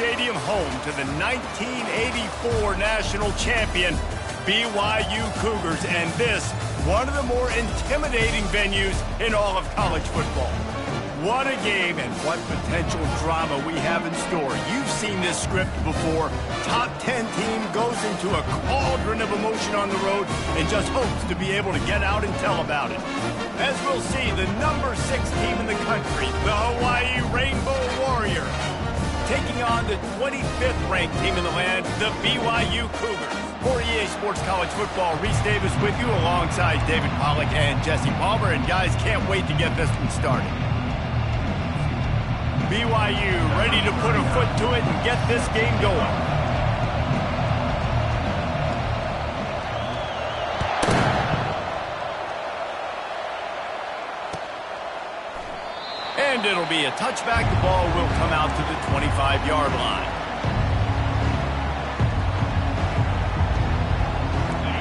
Stadium, home to the 1984 national champion BYU Cougars, and this, one of the more intimidating venues in all of college football. What a game and what potential drama we have in store. You've seen this script before. Top 10 team goes into a cauldron of emotion on the road and just hopes to be able to get out and tell about it. As we'll see, the number 6 team in the country, the Hawaii Rainbow Warriors, taking on the 25th ranked team in the land, the BYU Cougars. For EA Sports College Football, Reese Davis with you alongside David Pollack and Jesse Palmer. And guys, can't wait to get this one started. BYU ready to put a foot to it and get this game going. And it'll be a touchback. The ball will come out to the 25-yard line.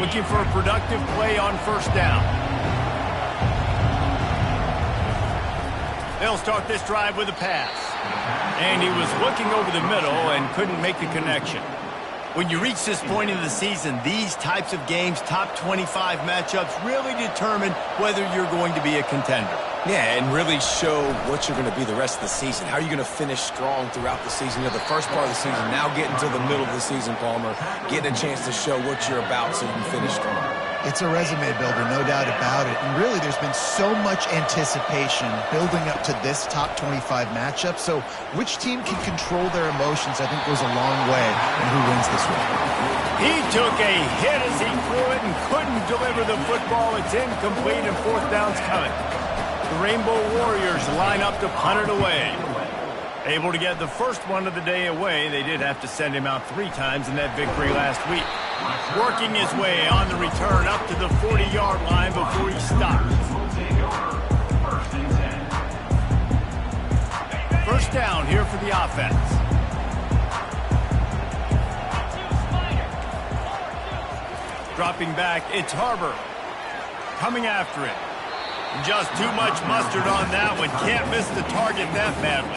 Looking for a productive play on first down. They'll start this drive with a pass. And he was looking over the middle and couldn't make the connection. When you reach this point in the season, these types of games, top 25 matchups, really determine whether you're going to be a contender. Yeah, and really show what you're going to be the rest of the season. How are you going to finish strong throughout the season? The first part of the season, now getting to the middle of the season, Palmer, getting a chance to show what you're about so you can finish strong. It's a resume builder, no doubt about it. And really, there's been so much anticipation building up to this top 25 matchup. So which team can control their emotions, I think, goes a long way in who wins this one. He took a hit as he threw it and couldn't deliver the football. It's incomplete and fourth down's coming. The Rainbow Warriors line up to punt it away. Able to get the first one of the day away. They did have to send him out 3 times in that victory last week. Working his way on the return up to the 40-yard line before he stops. First down here for the offense. Dropping back, it's Harbor. Coming after it. Just too much mustard on that one. Can't miss the target that badly.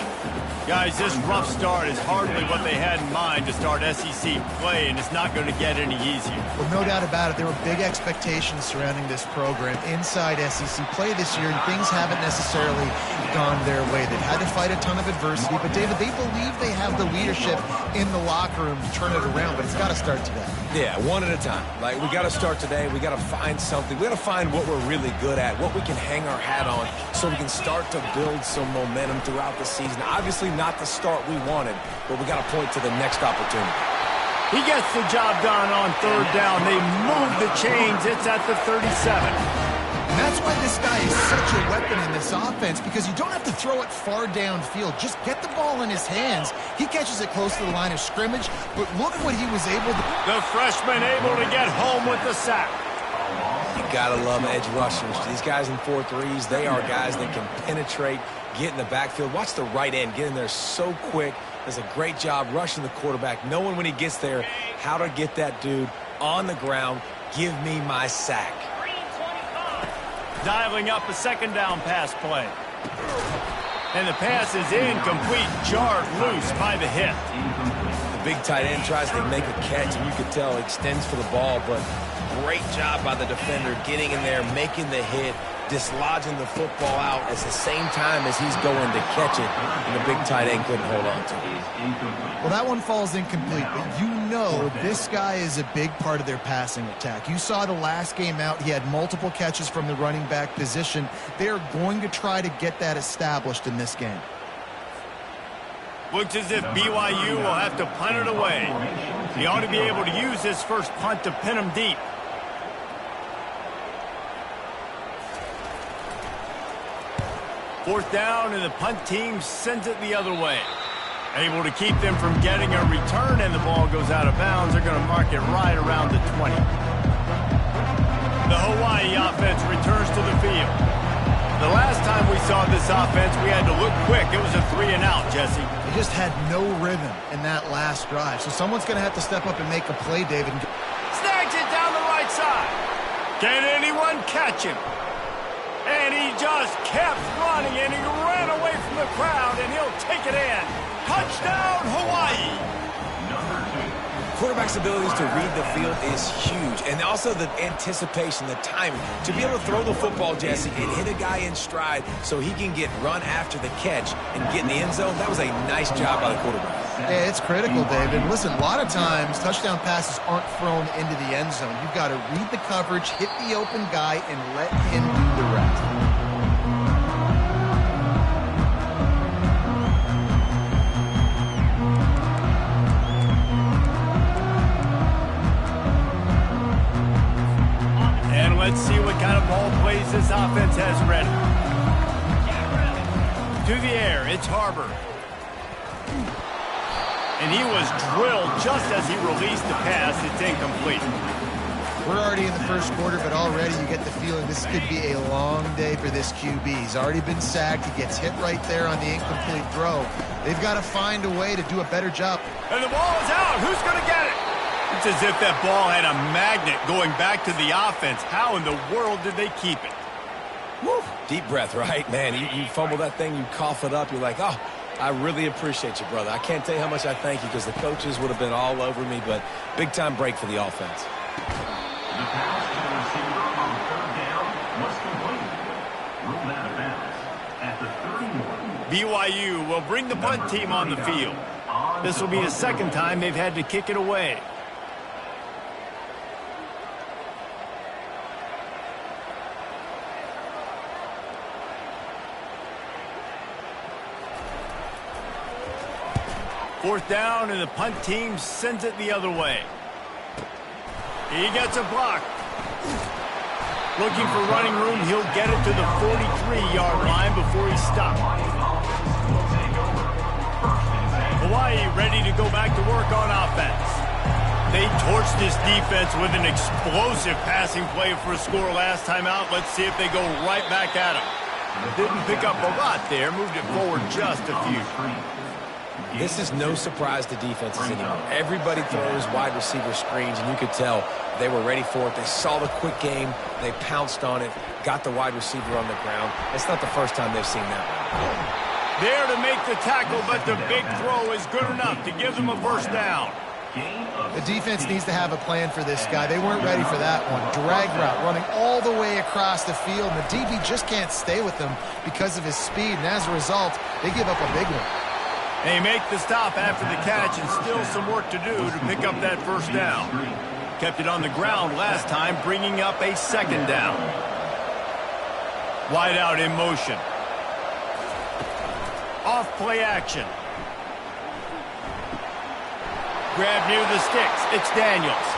Guys, this rough start is hardly what they had in mind to start SEC play, and it's not going to get any easier. Well, no doubt about it. There were big expectations surrounding this program inside SEC play this year, and things haven't necessarily gone their way. They've had to fight a ton of adversity, but, David, they believe they have the leadership in the locker room to turn it around, but it's got to start today. Yeah, one at a time. Like, we got to start today. We got to find something. We got to find what we're really good at, what we can hang our hat on so we can start to build some momentum throughout the season. Obviously, not the start we wanted, but we got to point to the next opportunity. He gets the job done on third down. They move the chains. It's at the 37. And that's why this guy is such a weapon in this offense, because you don't have to throw it far downfield. Just get the ball in his hands. He catches it close to the line of scrimmage, but look what he was able to... The freshman able to get home with the sack. You got to love edge rushers. These guys in 4-3s, they are guys that can penetrate, get in the backfield. Watch the right end get in there so quick. Does a great job rushing the quarterback, knowing when he gets there how to get that dude on the ground. Give me my sack. Dialing up a second down pass play. And the pass is incomplete, jarred loose by the hit. The big tight end tries to make a catch, and you could tell extends for the ball, but great job by the defender getting in there, making the hit, dislodging the football out at the same time as he's going to catch it, and the big tight end couldn't hold on to it. Well, that one falls incomplete, but you know this guy is a big part of their passing attack. You saw the last game out. He had multiple catches from the running back position. They're going to try to get that established in this game. Looks as if BYU will have to punt it away. He ought to be able to use his first punt to pin him deep. Fourth down, and the punt team sends it the other way. Able to keep them from getting a return, and the ball goes out of bounds. They're going to mark it right around the 20. The Hawaii offense returns to the field. The last time we saw this offense, we had to look quick. It was a 3-and-out, Jesse. They just had no rhythm in that last drive. So someone's going to have to step up and make a play, David. Snags it down the right side. Can anyone catch him? And he just kept running, and he ran away from the crowd, and he'll take it in. Touchdown, Hawaii! quarterback's abilities to read the field is huge. And also the anticipation, the timing. To be able to throw the football, Jesse, and hit a guy in stride so he can get run after the catch and get in the end zone, that was a nice job by the quarterback. Yeah, it's critical, David. And listen, a lot of times touchdown passes aren't thrown into the end zone. You've got to read the coverage, hit the open guy, and let him do the rest. And let's see what kind of ball plays this offense has ready. To the air, it's Harbor. And he was drilled just as he released the pass. It's incomplete. We're already in the first quarter, but already you get the feeling this could be a long day for this QB. He's already been sacked. He gets hit right there on the incomplete throw. They've got to find a way to do a better job. And the ball is out. Who's going to get it? It's as if that ball had a magnet going back to the offense. How in the world did they keep it? Woo. Deep breath, right? Man, you fumble that thing, you cough it up, you're like, oh, I really appreciate you, brother. I can't tell you how much I thank you because the coaches would have been all over me, but big-time break for the offense. The pass to the receiver on third down was complete. Ruled out of bounds at the 31. BYU will bring the punt team on the field. This will be the second time they've had to kick it away. Fourth down, and the punt team sends it the other way. He gets a block. Looking for running room, he'll get it to the 43-yard line before he's stopped. Hawaii ready to go back to work on offense. They torched this defense with an explosive passing play for a score last time out. Let's see if they go right back at him. Didn't pick up a lot there, moved it forward just a few. This is no surprise to defenses anymore. Everybody throws wide receiver screens, and you could tell they were ready for it. They saw the quick game. They pounced on it, got the wide receiver on the ground. It's not the first time they've seen that one. There to make the tackle, but the big throw is good enough to give them a first down. The defense needs to have a plan for this guy. They weren't ready for that one. Drag route running all the way across the field, and the DB just can't stay with him because of his speed, and as a result, they give up a big one. They make the stop after the catch, and still some work to do to pick up that first down. Kept it on the ground last time, bringing up a second down. Wide out in motion. Off play action. Grab near the sticks. It's Daniels.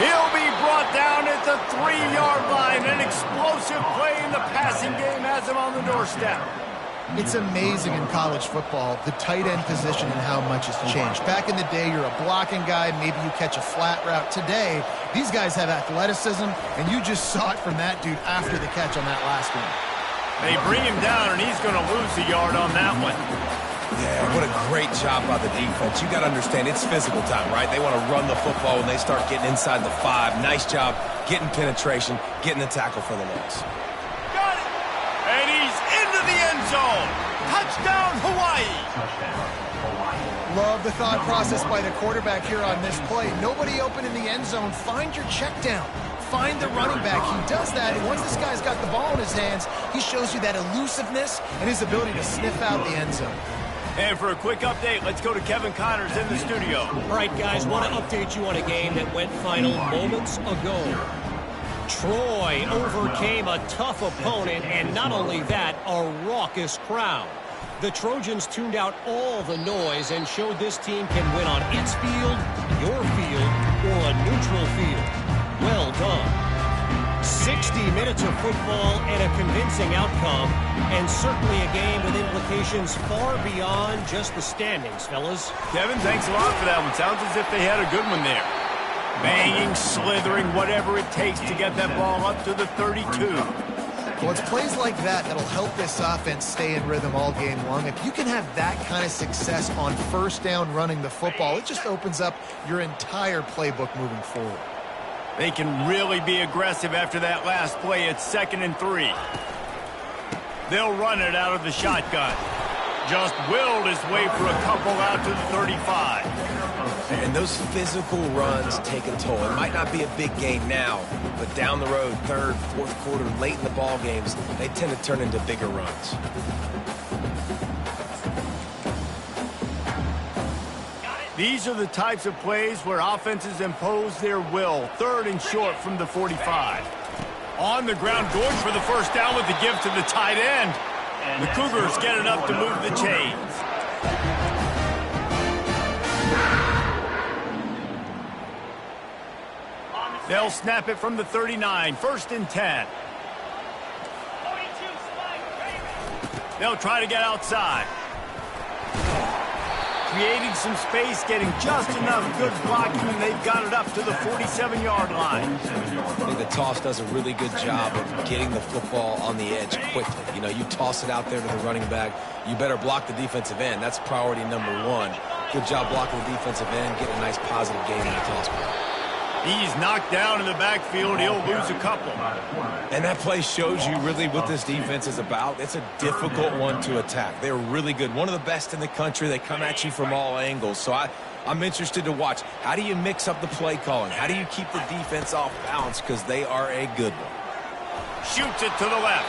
He'll be brought down at the 3-yard line. An explosive play in the passing game has him on the doorstep. It's amazing in college football, the tight end position and how much has changed. Back in the day, you're a blocking guy, maybe you catch a flat route. Today, these guys have athleticism, and you just saw it from that dude after the catch on that last one. They bring him down, and he's going to lose a yard on that one. Yeah, what a great job by the defense. You got to understand, it's physical time, right? They want to run the football when they start getting inside the 5. Nice job getting penetration, getting the tackle for the loss. Got it! And he's into the end zone. Touchdown, Hawaii! Love the thought process by the quarterback here on this play. Nobody open in the end zone. Find your check down. Find the running back. He does that, and once this guy's got the ball in his hands, he shows you that elusiveness and his ability to sniff out the end zone. And for a quick update, let's go to Kevin Connors in the studio. All right, guys, want to update you on a game that went final moments ago. Troy overcame a tough opponent, and not only that, a raucous crowd. The Trojans tuned out all the noise and showed this team can win on its field, your field, or a neutral field. Well done. 60 minutes of football and a convincing outcome, and certainly a game with implications far beyond just the standings, fellas. Kevin, thanks a lot for that one. Sounds as if they had a good one there. Banging, slithering, whatever it takes to get that ball up to the 32. Well, it's plays like that that'll help this offense stay in rhythm all game long. If you can have that kind of success on first down running the football, it just opens up your entire playbook moving forward. They can really be aggressive after that last play. It's 2nd and 3. They'll run it out of the shotgun. Just willed his way for a couple out to the 35. And those physical runs take a toll. It might not be a big gain now, but down the road, third, fourth quarter, late in the ball games, they tend to turn into bigger runs. These are the types of plays where offenses impose their will. Third and short from the 45. On the ground, going for the first down with the give to the tight end. The Cougars get it up to move the chains. They'll snap it from the 39, 1st and 10. They'll try to get outside. Creating some space, getting just enough good blocking, and they've got it up to the 47-yard line. I think the toss does a really good job of getting the football on the edge quickly. You know, you toss it out there to the running back, you better block the defensive end. That's priority number one. Good job blocking the defensive end, getting a nice positive gain in the toss play. He's knocked down in the backfield. He'll lose a couple. And that play shows you really what this defense is about. It's a difficult one to attack. They're really good. One of the best in the country. They come at you from all angles. So I'm interested to watch. How do you mix up the play calling? How do you keep the defense off balance? Because they are a good one. Shoots it to the left.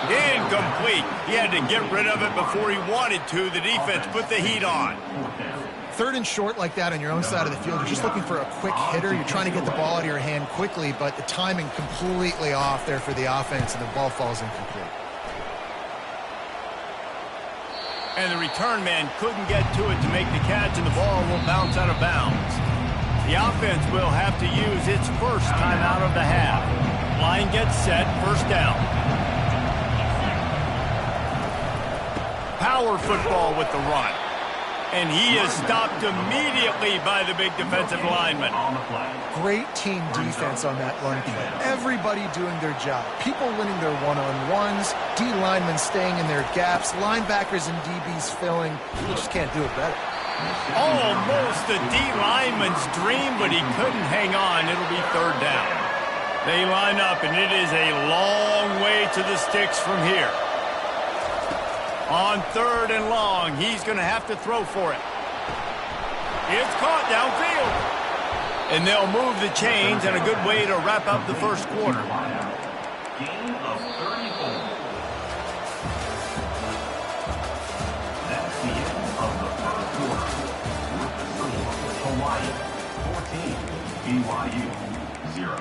Incomplete. He had to get rid of it before he wanted to. The defense put the heat on. Third and short like that on your own side of the field, you're just looking for a quick hitter. You're trying to get the ball out of your hand quickly, but the timing completely off there for the offense, and the ball falls incomplete. And the return man couldn't get to it to make the catch, and the ball will bounce out of bounds. The offense will have to use its first timeout of the half. Line gets set, first down. Power football with the run. And he is stopped immediately by the big defensive lineman. Great team defense on that run play. Everybody doing their job. People winning their one-on-ones, D linemen staying in their gaps, linebackers and DBs filling. You just can't do it better. Almost the D lineman's dream, but he couldn't hang on. It'll be third down. They line up, and it is a long way to the sticks from here. On third and long, he's going to have to throw for it. It's caught downfield. And they'll move the chains, and a good way to wrap up the first quarter. Gain of 34. That's the end of the first quarter. With the score, Hawaii 14, BYU 0.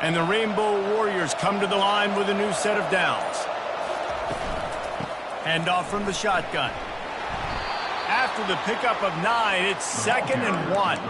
And the Rainbow Warriors come to the line with a new set of downs. Handoff from the shotgun. After the pickup of 9, it's 2nd and 1.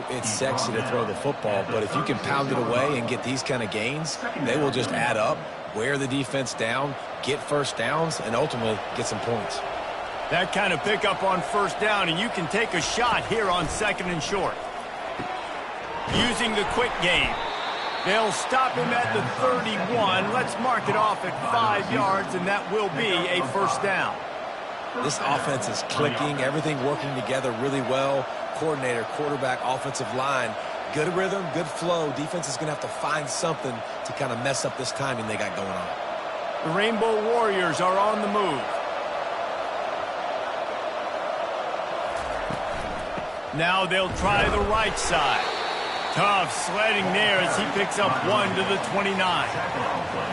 It's sexy to throw the football, but if you can pound it away and get these kind of gains, they will just add up, wear the defense down, get first downs, and ultimately get some points. That kind of pickup on first down, and you can take a shot here on 2nd and short. Using the quick game. They'll stop him at the 31. Let's mark it off at 5 yards, and that will be a first down. This offense is clicking, everything working together really well. Coordinator, quarterback, offensive line, good rhythm, good flow. Defense is going to have to find something to kind of mess up this timing they got going on. The Rainbow Warriors are on the move. Now they'll try the right side. Tough sledding there as he picks up 1 to the 29.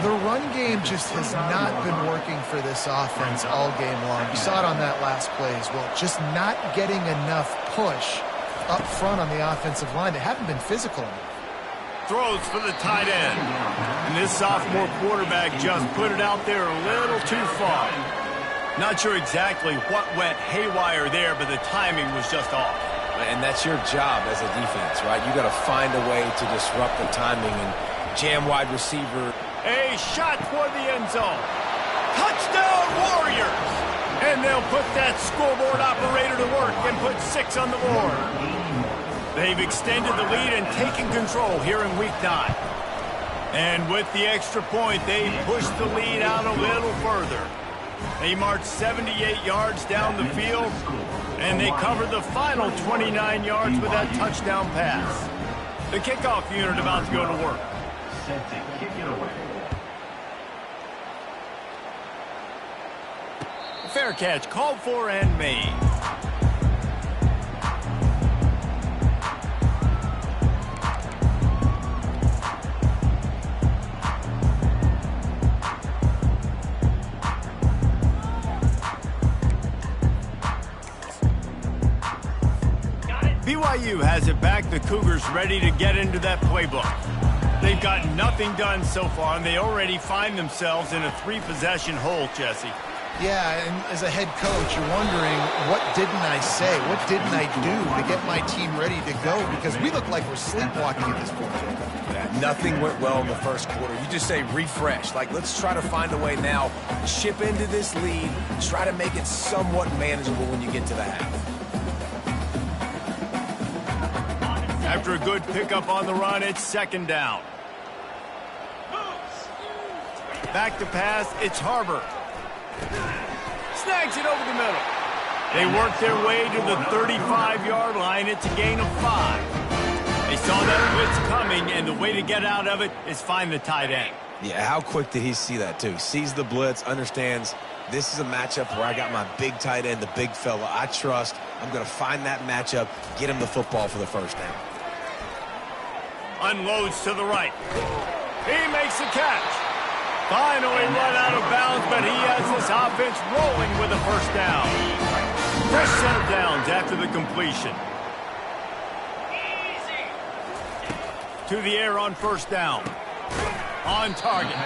The run game just has not been working for this offense all game long. You saw it on that last play as well. Just not getting enough push up front on the offensive line. They haven't been physical enough. Throws for the tight end. And this sophomore quarterback just put it out there a little too far. Not sure exactly what went haywire there, but the timing was just off. And that's your job as a defense, right? You got to find a way to disrupt the timing and jam wide receiver. A shot toward the end zone. Touchdown, Warriors! And they'll put that scoreboard operator to work and put 6 on the board. They've extended the lead and taken control here in week 9. And with the extra point, they pushed the lead out a little further. They marched 78 yards down the field, and they covered the final 29 yards with that touchdown pass. The kickoff unit about to go to work. Set to kick it away. Fair catch called for and made. BYU has it back. The Cougars ready to get into that playbook. They've got nothing done so far, and they already find themselves in a 3-possession hole, Jesse. Yeah, and as a head coach, you're wondering, what didn't I say? What didn't I do to get my team ready to go? Because we look like we're sleepwalking at this point. Yeah, nothing went well in the first quarter. You just say refresh. Like, let's try to find a way now, chip into this lead, try to make it somewhat manageable when you get to the half. After a good pickup on the run, it's 2nd down. Back to pass, it's Harbor. Snags it over the middle. They work their way to the 35-yard line. It's a gain of 5. They saw that blitz coming, and the way to get out of it is find the tight end. Yeah, how quick did he see that, too? Sees the blitz, understands this is a matchup where I got my big tight end, the big fella I trust. I'm going to find that matchup, get him the football for the first down. Unloads to the right. He makes the catch. Finally run out of bounds, but he has this offense rolling with a first down. Fresh set of downs after the completion. To the air on first down. On target.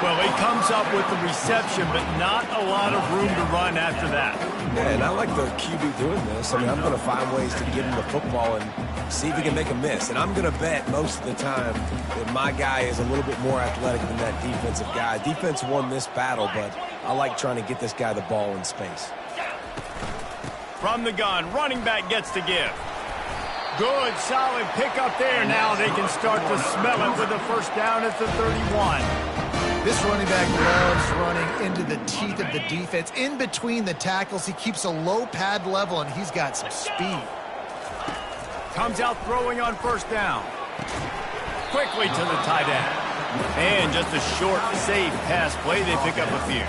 Well, he comes up with the reception, but not a lot of room to run after that. Yeah, and I like the QB doing this. I mean, I'm going to find ways to get him the football and see if he can make a miss. And I'm going to bet most of the time that my guy is a little bit more athletic than that defensive guy. Defense won this battle, but I like trying to get this guy the ball in space. From the gun, running back gets to give. Good, solid pickup there. Now they can start to smell it with a first down at the 31. This running back loves running into the teeth of the defense. In between the tackles, he keeps a low pad level, and he's got some speed. Comes out throwing on first down. Quickly to the tight end. And just a short, safe pass play. They pick up a few.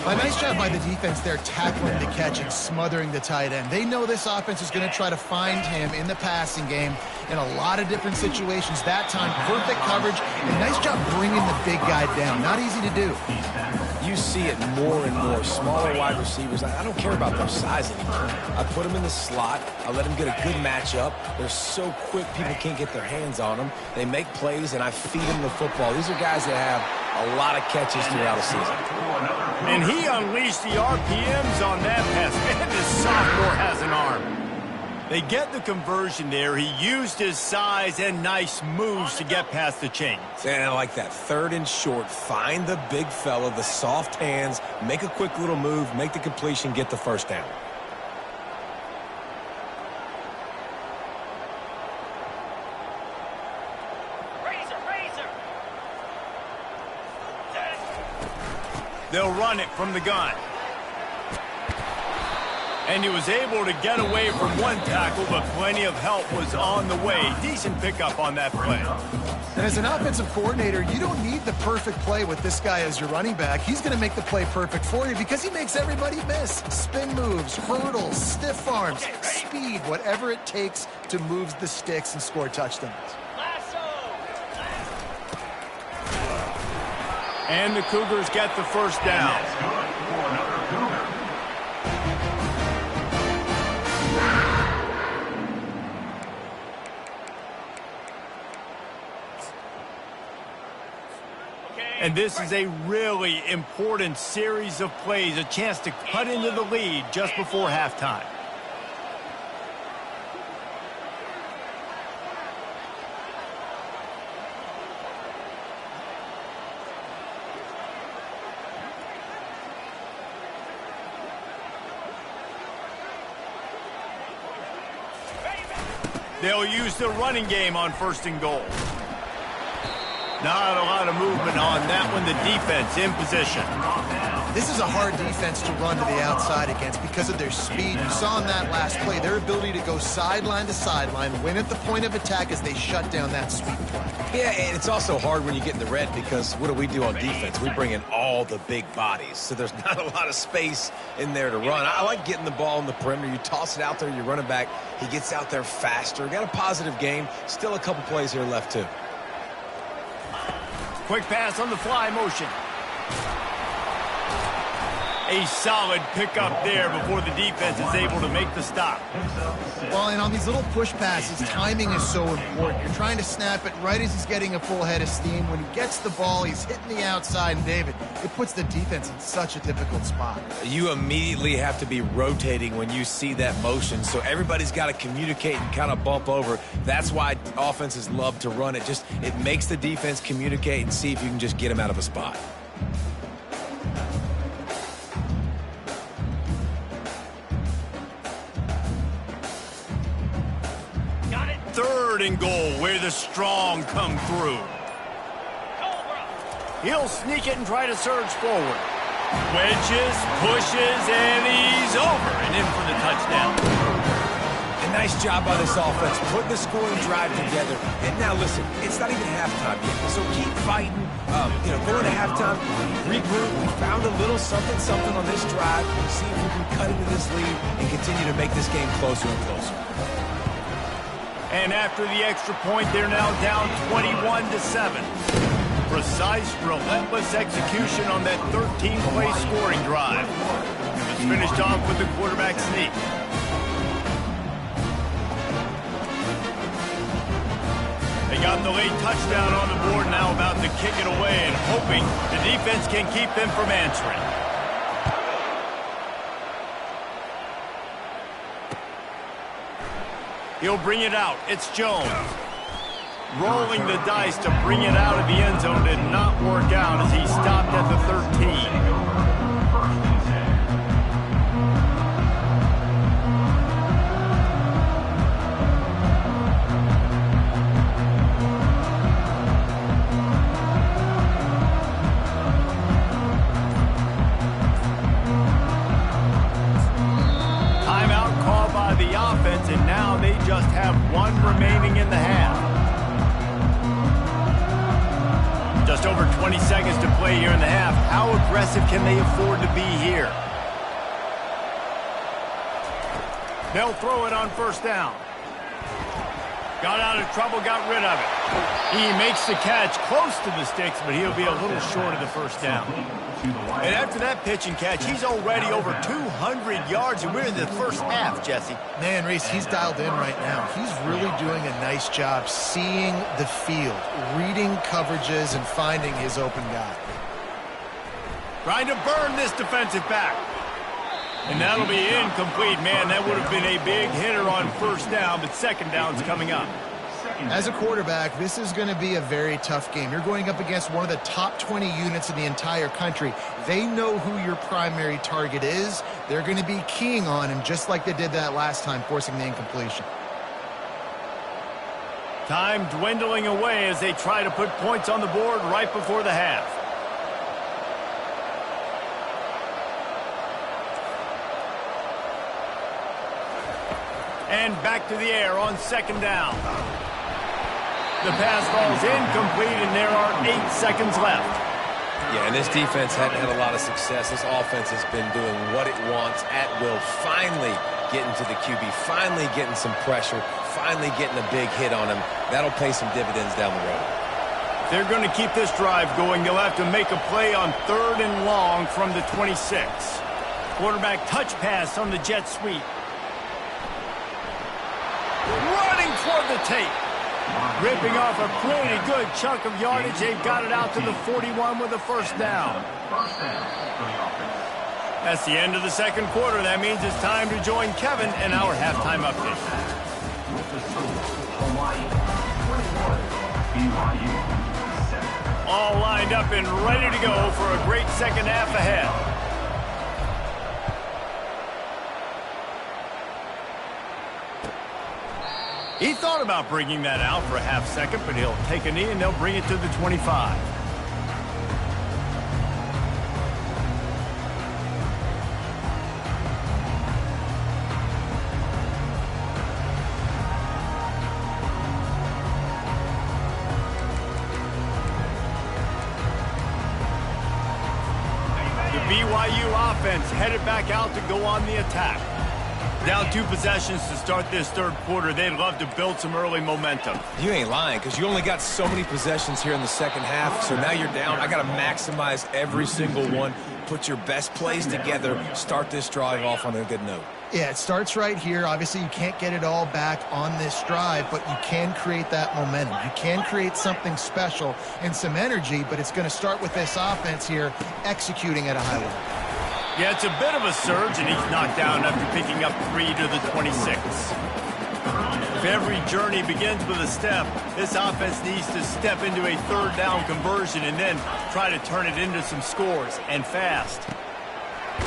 A nice job by the defense there, tackling the catch and smothering the tight end. They know this offense is going to try to find him in the passing game in a lot of different situations. That time, perfect coverage, and nice job bringing the big guy down. Not easy to do. You see it more and more. Smaller wide receivers. I don't care about their size anymore. I put them in the slot. I let them get a good matchup. They're so quick, people can't get their hands on them. They make plays, and I feed them the football. These are guys that have a lot of catches throughout a season. And he unleashed the RPMs on that pass. Man, this sophomore has an arm. They get the conversion there. He used his size and nice moves to get past the chains. And I like that. 3rd and short. Find the big fella, the soft hands, make a quick little move, make the completion, get the first down. They'll run it from the gun. And he was able to get away from one tackle, but plenty of help was on the way. Decent pickup on that play. And as an offensive coordinator, you don't need the perfect play with this guy as your running back. He's going to make the play perfect for you because he makes everybody miss. Spin moves, hurdles, stiff arms, speed, whatever it takes to move the sticks and score touchdowns. And the Cougars get the first down. And this is a really important series of plays, a chance to cut into the lead just before halftime. They'll use the running game on 1st and goal. Not a lot of movement on that one. The defense in position. This is a hard defense to run to the outside against because of their speed. You saw in that last play their ability to go sideline to sideline, win at the point of attack as they shut down that sweep play. Yeah, and it's also hard when you get in the red because what do we do on defense? We bring in all the big bodies, so there's not a lot of space in there to run. I like getting the ball in the perimeter. You toss it out there, you run it back. He gets out there faster. Got a positive game. Still a couple plays here left, too. Quick pass on the fly motion. A solid pickup there before the defense is able to make the stop. Well, and on these little push passes, timing is so important. You're trying to snap it right as he's getting a full head of steam. When he gets the ball, he's hitting the outside, and David, it puts the defense in such a difficult spot. You immediately have to be rotating when you see that motion, so everybody's got to communicate and kind of bump over. That's why offenses love to run it. It makes the defense communicate and see if you can just get them out of a spot. Third and goal, where the strong come through. He'll sneak it and try to surge forward. Wedges, pushes, and he's over and in for the touchdown. A nice job by this offense, putting the scoring drive together. And now listen, it's not even halftime yet, so keep fighting. Going to halftime, regroup. We found a little something on this drive. See if we can cut into this lead and continue to make this game closer and closer. And after the extra point, they're now down 21-7. Precise, relentless execution on that 13-play scoring drive. It's finished off with the quarterback sneak. They got the late touchdown on the board, now about to kick it away and hoping the defense can keep them from answering. He'll bring it out. It's Jones. Rolling the dice to bring it out of the end zone did not work out as he stopped at the 13. And now they just have one remaining in the half. Just over 20 seconds to play here in the half. How aggressive can they afford to be here? They'll throw it on 1st down. Got out of trouble, got rid of it. He makes the catch close to the sticks, but he'll be a little short of the 1st down. And after that pitch and catch, he's already over 200 yards, and we're in the first half, Jesse. Man, Reese, he's dialed in right now. He's really doing a nice job seeing the field, reading coverages, and finding his open guy. Trying to burn this defensive back. And that'll be incomplete. Man, that would have been a big hitter on 1st down, but 2nd down's coming up. As a quarterback, this is going to be a very tough game. You're going up against one of the top 20 units in the entire country. They know who your primary target is. They're going to be keying on him just like they did that last time, forcing the incompletion. Time dwindling away as they try to put points on the board right before the half. And back to the air on 2nd down. The pass falls incomplete, and there are 8 seconds left. Yeah, and this defense hadn't had a lot of success. This offense has been doing what it wants at will. Finally getting to the QB, finally getting some pressure, finally getting a big hit on him. That'll pay some dividends down the road. They're going to keep this drive going. They'll have to make a play on 3rd and long from the 26. Quarterback touch pass on the jet sweep. Running toward the tape. Ripping off a pretty good chunk of yardage. They've got it out to the 41 with a first down. That's the end of the second quarter. That means it's time to join Kevin in our halftime update. All lined up and ready to go for a great second half ahead. He thought about bringing that out for a half second, but he'll take a knee and they'll bring it to the 25. BYU offense headed back out to go on the attack. Down 2 possessions to start this third quarter. They'd love to build some early momentum. You ain't lying, because you only got so many possessions here in the second half, so now you're down. I got to maximize every single one, put your best plays together, start this drive off on a good note. Yeah, it starts right here. Obviously, you can't get it all back on this drive, but you can create that momentum. You can create something special and some energy, but it's going to start with this offense here executing at a high level. Yeah, it's a bit of a surge, and he's knocked down after picking up 3 to the 26. If every journey begins with a step, this offense needs to step into a third down conversion and then try to turn it into some scores, and fast.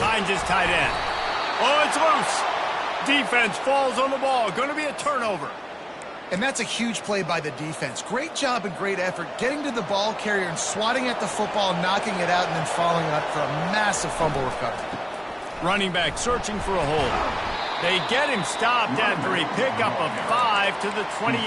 Finds his tight end. Oh, it's loose. Defense falls on the ball. Going to be a turnover. And that's a huge play by the defense. Great job and great effort getting to the ball carrier and swatting at the football, knocking it out, and then following up for a massive fumble recovery. Running back searching for a hole. They get him stopped after a pickup of 5 to the 28.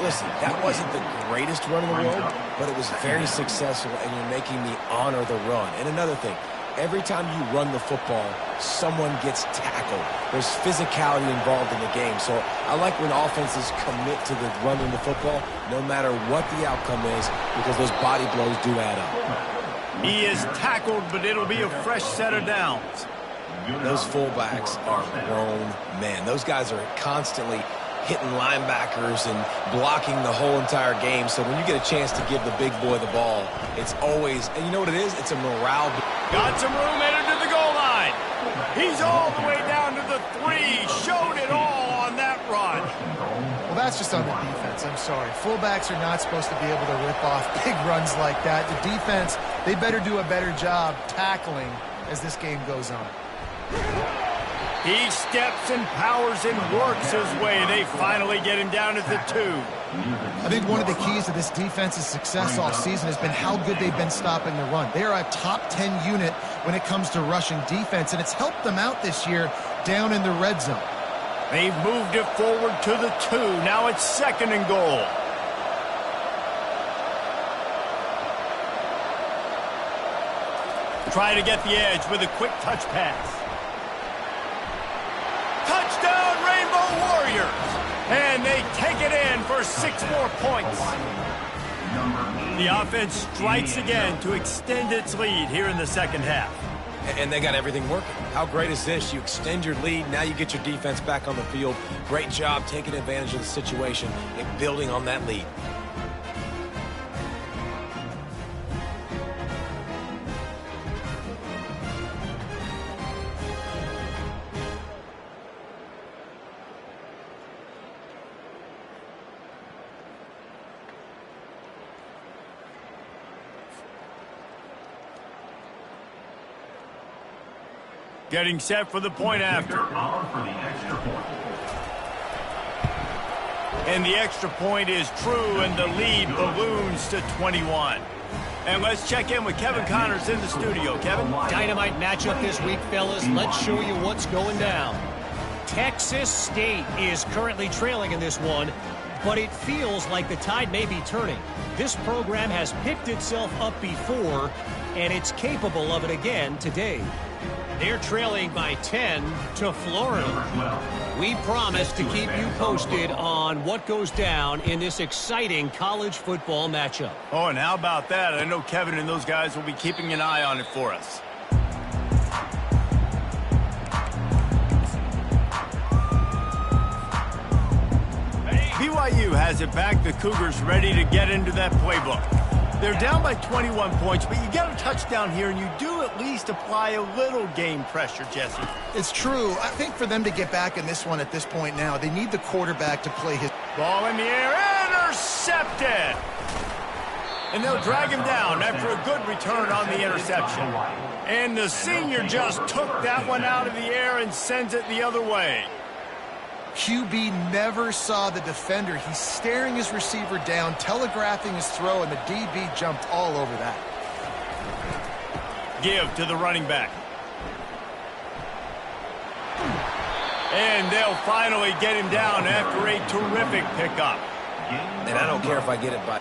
Listen, that wasn't the greatest run in the world, but it was very successful, and you're making me honor the run. And another thing, every time you run the football, someone gets tackled. There's physicality involved in the game. So I like when offenses commit to the running the football, no matter what the outcome is, because those body blows do add up. He is tackled, but it'll be a fresh set of downs. Those fullbacks are grown men. Those guys are constantly hitting linebackers and blocking the whole entire game. So when you get a chance to give the big boy the ball, it's always, and you know what it is? It's a morale. Got some room headed to the goal line. He's all the way down to the 3. Showed it all on that run. Well, that's just on the defense. I'm sorry. Fullbacks are not supposed to be able to rip off big runs like that. The defense, they better do a better job tackling as this game goes on. He steps and powers and works his way. They finally get him down at the 2. I think one of the keys to this defense's success all season has been how good they've been stopping the run. They are a top 10 unit when it comes to rushing defense, and it's helped them out this year down in the red zone. They've moved it forward to the 2. Now it's 2nd and goal. Try to get the edge with a quick touch pass. Touchdown, Rainbow Warriors! And they take it in for 6 more points. The offense strikes again to extend its lead here in the second half. And they got everything working. How great is this? You extend your lead, now you get your defense back on the field. Great job taking advantage of the situation and building on that lead. Getting set for the point after. And the extra point is true, and the lead balloons to 21. And let's check in with Kevin Connors in the studio. Kevin? Dynamite matchup this week, fellas. Let's show you what's going down. Texas State is currently trailing in this one, but it feels like the tide may be turning. This program has picked itself up before, and it's capable of it again today. They're trailing by 10 to Florida. We promise to keep you posted on what goes down in this exciting college football matchup. Oh, and how about that? I know Kevin and those guys will be keeping an eye on it for us. BYU has it back. The Cougars ready to get into that playbook. They're down by 21 points, but you get a touchdown here, and you do at least apply a little game pressure, Jesse. It's true. I think for them to get back in this one at this point now, they need the quarterback to play his... Ball in the air, intercepted! And they'll drag him down after a good return on the interception. And the senior just took that one out of the air and sends it the other way. QB never saw the defender. He's staring his receiver down, telegraphing his throw, and the DB jumped all over that. Give to the running back. And they'll finally get him down after a terrific pickup. And I don't care if I get it by...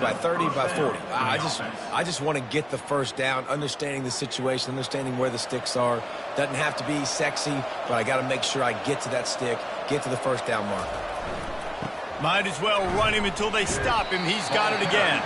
by 30, by 40. I just want to get the first down, understanding the situation, understanding where the sticks are. Doesn't have to be sexy, but I got to make sure I get to that stick, get to the first down mark. Might as well run him until they stop him. He's got it again.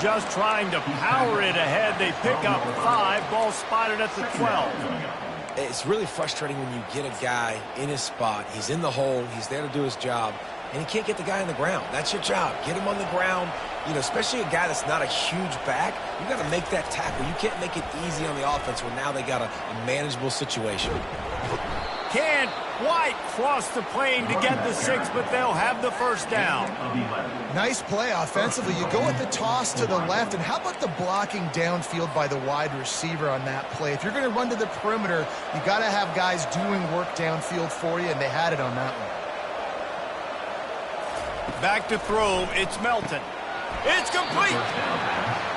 Just trying to power it ahead. They pick up 5. Ball spotted at the 12. It's really frustrating when you get a guy in his spot. He's in the hole. He's there to do his job. And he can't get the guy on the ground. That's your job. Get him on the ground. You know, especially a guy that's not a huge back. You got to make that tackle. You can't make it easy on the offense when now they got a manageable situation. Can't quite cross the plane to get the 6, but they'll have the first down. Nice play offensively. You go with the toss to the left, and how about the blocking downfield by the wide receiver on that play? If you're going to run to the perimeter, you got to have guys doing work downfield for you, and they had it on that one. Back to throw, it's Melton. It's complete.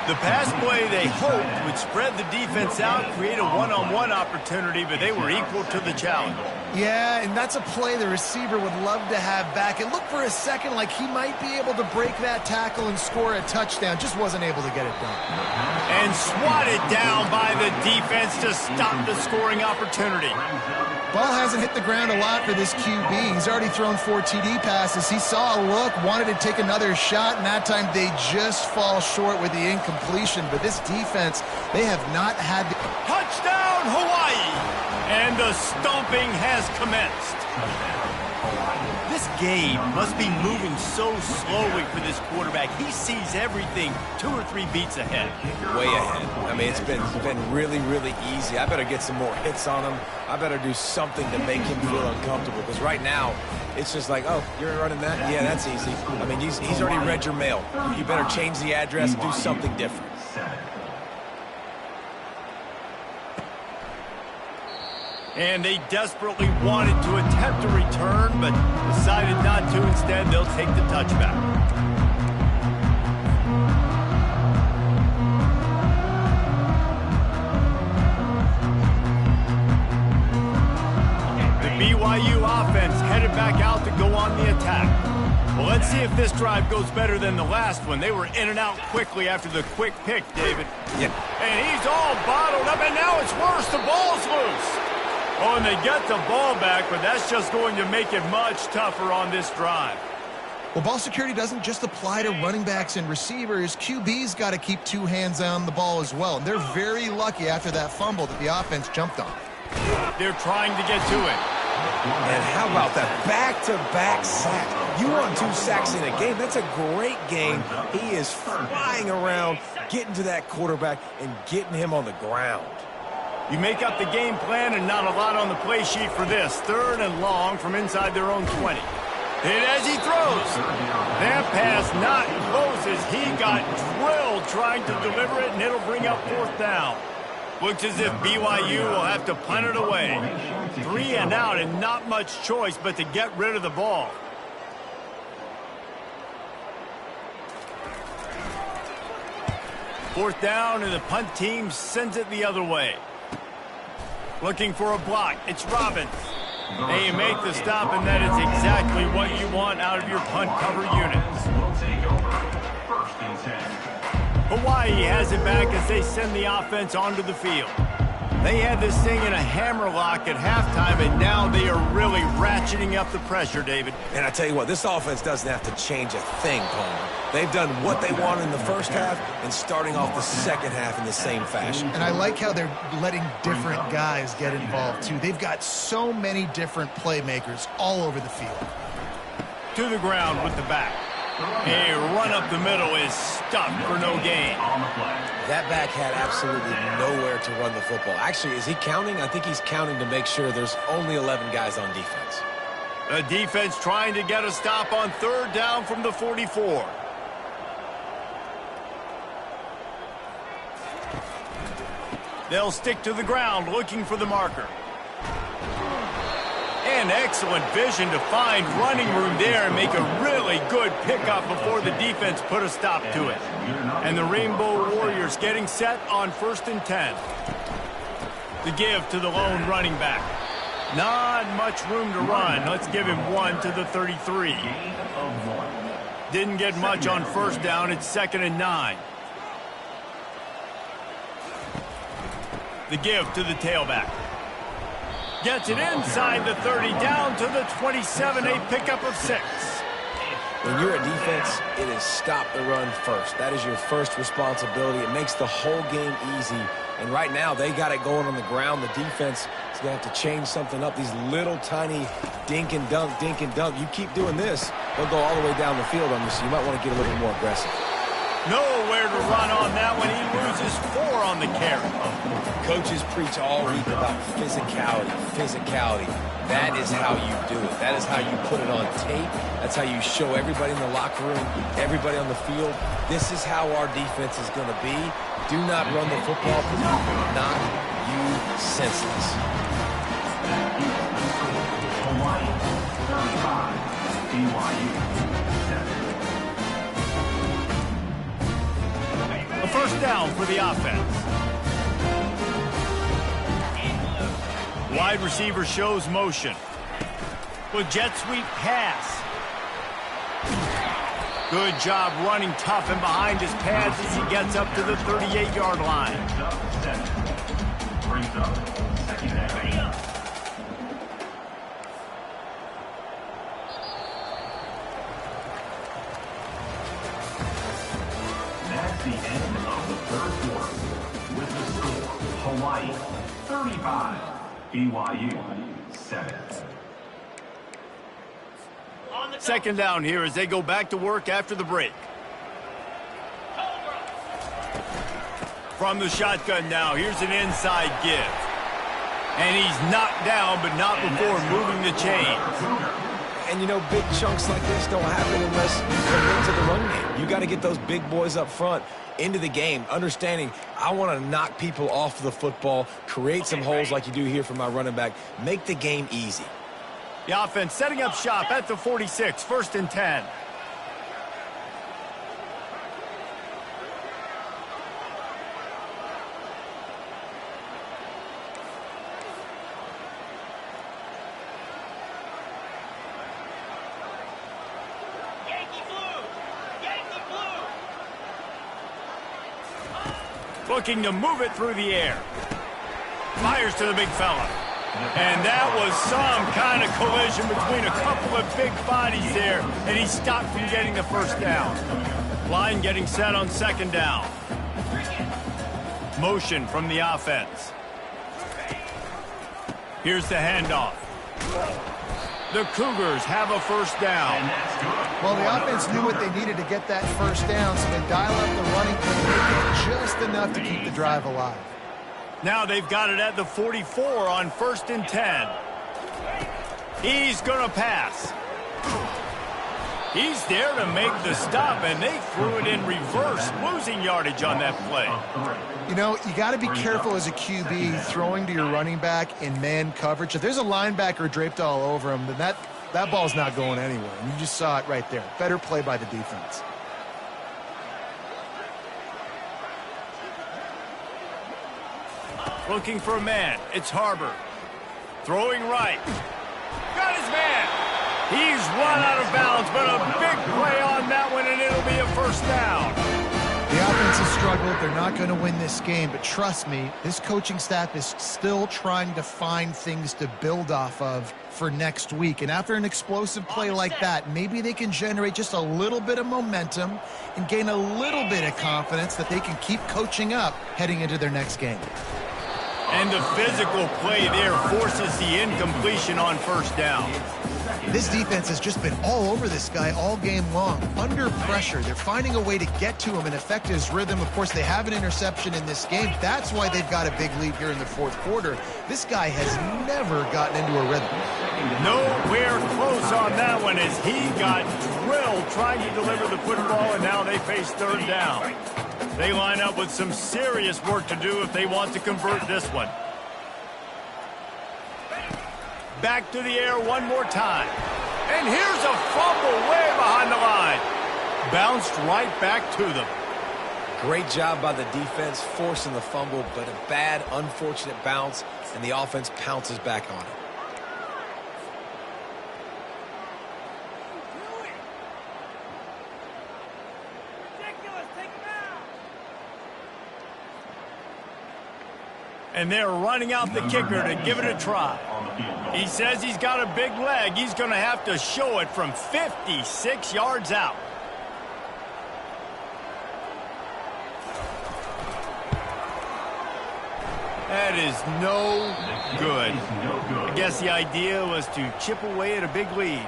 The pass play they hoped would spread the defense out, create a one-on-one opportunity, but they were equal to the challenge. Yeah, and that's a play the receiver would love to have back. It looked for a second like he might be able to break that tackle and score a touchdown. Just wasn't able to get it done. And swatted down by the defense to stop the scoring opportunity. Ball hasn't hit the ground a lot for this QB. He's already thrown 4 TD passes. He saw a look, wanted to take another shot, and that time they just fall short with the incompletion. But this defense, they have not had the... Touchdown, Hawaii! And the stomping has commenced. This game must be moving so slowly for this quarterback. He sees everything 2 or 3 beats ahead. Way ahead. I mean, it's been really, really easy. I better get some more hits on him. I better do something to make him feel uncomfortable, because right now it's just like, oh, you're running that? Yeah, that's easy. I mean, he's already read your mail. You better change the address and do something different. And they desperately wanted to attempt a return, but decided not to. Instead, they'll take the touchback. The BYU offense headed back out to go on the attack. Well, let's see if this drive goes better than the last one. They were in and out quickly after the quick pick, David. Yeah. And he's all bottled up, and now it's worse. The ball's loose. Oh, and they get the ball back, but that's just going to make it much tougher on this drive. Well, ball security doesn't just apply to running backs and receivers. QB's got to keep two hands on the ball as well. And they're very lucky after that fumble that the offense jumped on. They're trying to get to it. And how about that back-to-back sack? You want 2 sacks in a game? That's a great game. He is flying around, getting to that quarterback and getting him on the ground. You make up the game plan and not a lot on the play sheet for this. 3rd and long from inside their own 20. And as he throws, that pass not close as he got drilled trying to deliver it, and it'll bring up 4th down. Looks as if BYU will have to punt it away. 3 and out and not much choice but to get rid of the ball. Fourth down and the punt team sends it the other way. Looking for a block. It's Robbins. They make the stop, and that is exactly what you want out of your punt cover units. Hawaii has it back as they send the offense onto the field. They had this thing in a hammer lock at halftime, and now they are really ratcheting up the pressure, David. And I tell you what, this offense doesn't have to change a thing, Palmer. They've done what they wanted in the first half and starting off the second half in the same fashion. And I like how they're letting different guys get involved, too. They've got so many different playmakers all over the field. To the ground with the back. A run up the middle is stuck for no gain. That back had absolutely nowhere to run the football. Actually, is he counting? I think he's counting to make sure there's only 11 guys on defense. The defense trying to get a stop on 3rd down from the 44. They'll stick to the ground looking for the marker. And excellent vision to find running room there and make a really good pickup before the defense put a stop to it. And the Rainbow Warriors getting set on 1st and 10. The give to the lone running back. Not much room to run. Let's give him 1 to the 33. Didn't get much on 1st down. It's 2nd and 9. The give to the tailback. Gets it inside the 30, down to the 27, a pickup of 6. When you're a defense, it is stop the run first. That is your first responsibility. It makes the whole game easy. And right now, they got it going on the ground. The defense is going to have to change something up. These little tiny dink and dunk, dink and dunk. You keep doing this, they'll go all the way down the field on you, so you might want to get a little bit more aggressive. Nowhere to run on that one. He loses 4 on the carry. Coaches preach all week about physicality, physicality. That is how you do it. That is how you put it on tape. That's how you show everybody in the locker room, everybody on the field. This is how our defense is going to be. Do not run the football because we will knock you senseless. Hawaii, 35, BYU, 7. A 1st down for the offense. Wide receiver shows motion. With jet sweep pass. Good job running tough and behind his pads as he gets up to the 38-yard line. Brings up 2nd down. That's the end of the 3rd quarter. With the score, Hawaii 35, BYU 7. 2nd down here as they go back to work after the break. From the shotgun now, here's an inside give. And he's knocked down, but not before moving the chains. And, you know, big chunks like this don't happen unless you come into the run game. You got to get those big boys up front into the game, understanding I want to knock people off the football, create some holes like you do here for my running back, make the game easy. The offense setting up shop at the 46, 1st and 10. Looking to move it through the air. Fires to the big fella. And that was some kind of collision between a couple of big bodies there, and he stopped from getting the first down. Line getting set on second down. Motion from the offense. Here's the handoff. The Cougars have a first down. Well, the offense knew what they needed to get that first down, so they dial up the running play, make it just enough to keep the drive alive. Now they've got it at the 44 on 1st and 10. He's going to pass. He's there to make the stop, and they threw it in reverse, losing yardage on that play. You know, you got to be careful as a QB throwing to your running back in man coverage. If there's a linebacker draped all over him, then that ball's not going anywhere. And you just saw it right there. Better play by the defense. Looking for a man. It's Harbor. Throwing right. Got his man. He's run out of bounds, but a big play on that one, and it'll be a first down. The offense has struggled. They're not going to win this game, but trust me, this coaching staff is still trying to find things to build off of for next week. And after an explosive play like that, maybe they can generate just a little bit of momentum and gain a little bit of confidence that they can keep coaching up heading into their next game. And the physical play there forces the incompletion on first down. This defense has just been all over this guy all game long. Under pressure, they're finding a way to get to him and affect his rhythm. Of course, they have an interception in this game. That's why they've got a big lead here in the fourth quarter. This guy has never gotten into a rhythm. Nowhere close on that one as he got drilled trying to deliver the football, and now they face third down. They line up with some serious work to do if they want to convert this one. Back to the air one more time. And here's a fumble way behind the line. Bounced right back to them. Great job by the defense forcing the fumble, but a bad, unfortunate bounce, and the offense pounces back on it. And they're running out the kicker to give it a try. He says he's got a big leg. He's going to have to show it from 56 yards out. That is no good. I guess the idea was to chip away at a big lead.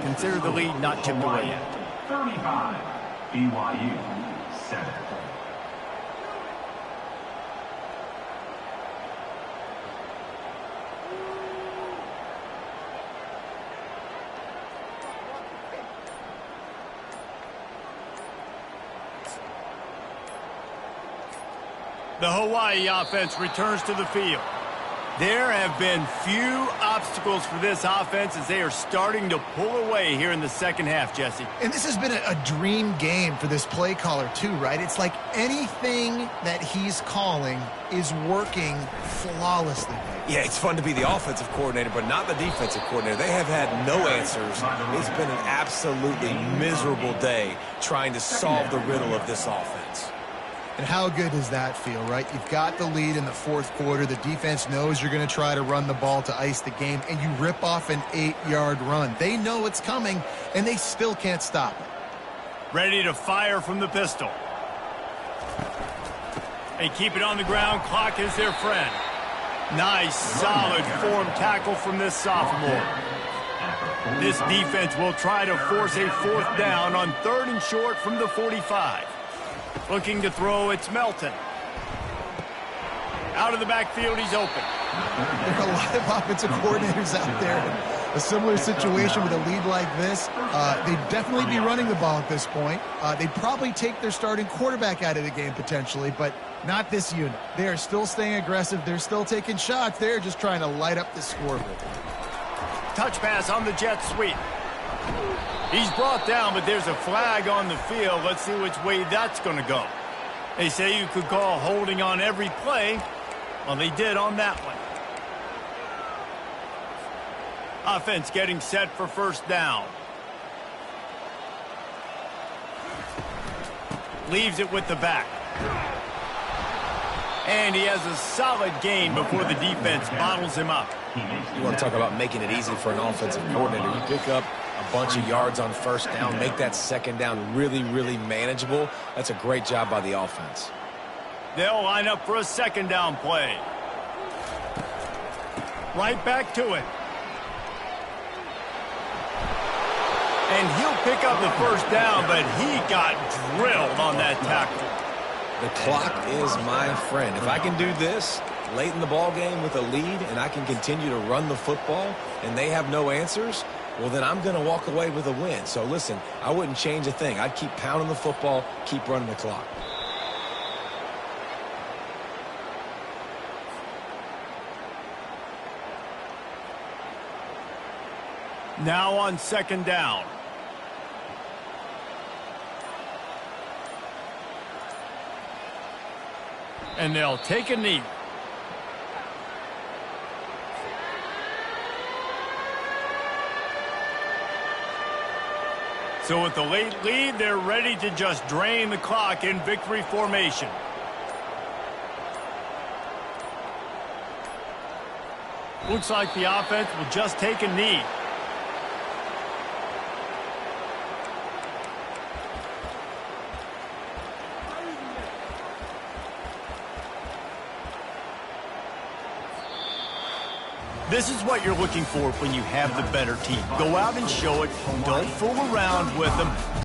Consider the lead not chipped away yet. 35, BYU 7. The Hawaii offense returns to the field. There have been few obstacles for this offense as they are starting to pull away here in the second half, Jesse. And this has been a dream game for this play caller too, right? It's like anything that he's calling is working flawlessly. Yeah, it's fun to be the offensive coordinator, but not the defensive coordinator. They have had no answers. It's been an absolutely miserable day trying to solve the riddle of this offense. And how good does that feel, right? You've got the lead in the fourth quarter. The defense knows you're going to try to run the ball to ice the game, and you rip off an 8-yard run. They know it's coming, and they still can't stop it. Ready to fire from the pistol. They keep it on the ground. Clock is their friend. Nice, solid form tackle from this sophomore. This defense will try to force a fourth down on 3rd and short from the 45. Looking to throw, it's Melton. Out of the backfield, he's open. There are a lot of offensive coordinators out there in a similar situation with a lead like this. They'd definitely be running the ball at this point. They'd probably take their starting quarterback out of the game potentially, but not this unit. They are still staying aggressive. They're still taking shots. They're just trying to light up the scoreboard. Touch pass on the jet sweep. He's brought down, but there's a flag on the field. Let's see which way that's going to go. They say you could call holding on every play. Well, they did on that one. Offense getting set for first down. Leaves it with the back. And he has a solid gain before the defense bottles him up. You want to talk about making it easy for an offensive coordinator. You pick up a bunch of yards on first down, make that second down really, really manageable. That's a great job by the offense. They'll line up for a second down play. Right back to it. And he'll pick up the first down, but he got drilled on that tackle. The clock is my friend. If I can do this late in the ball game with a lead and I can continue to run the football and they have no answers, well, then I'm going to walk away with a win. So, listen, I wouldn't change a thing. I'd keep pounding the football, keep running the clock. Now on second down. And they'll take a knee. So with the late lead, they're ready to just drain the clock in victory formation. Looks like the offense will just take a knee. This is what you're looking for when you have the better team. Go out and show it. Don't fool around with them.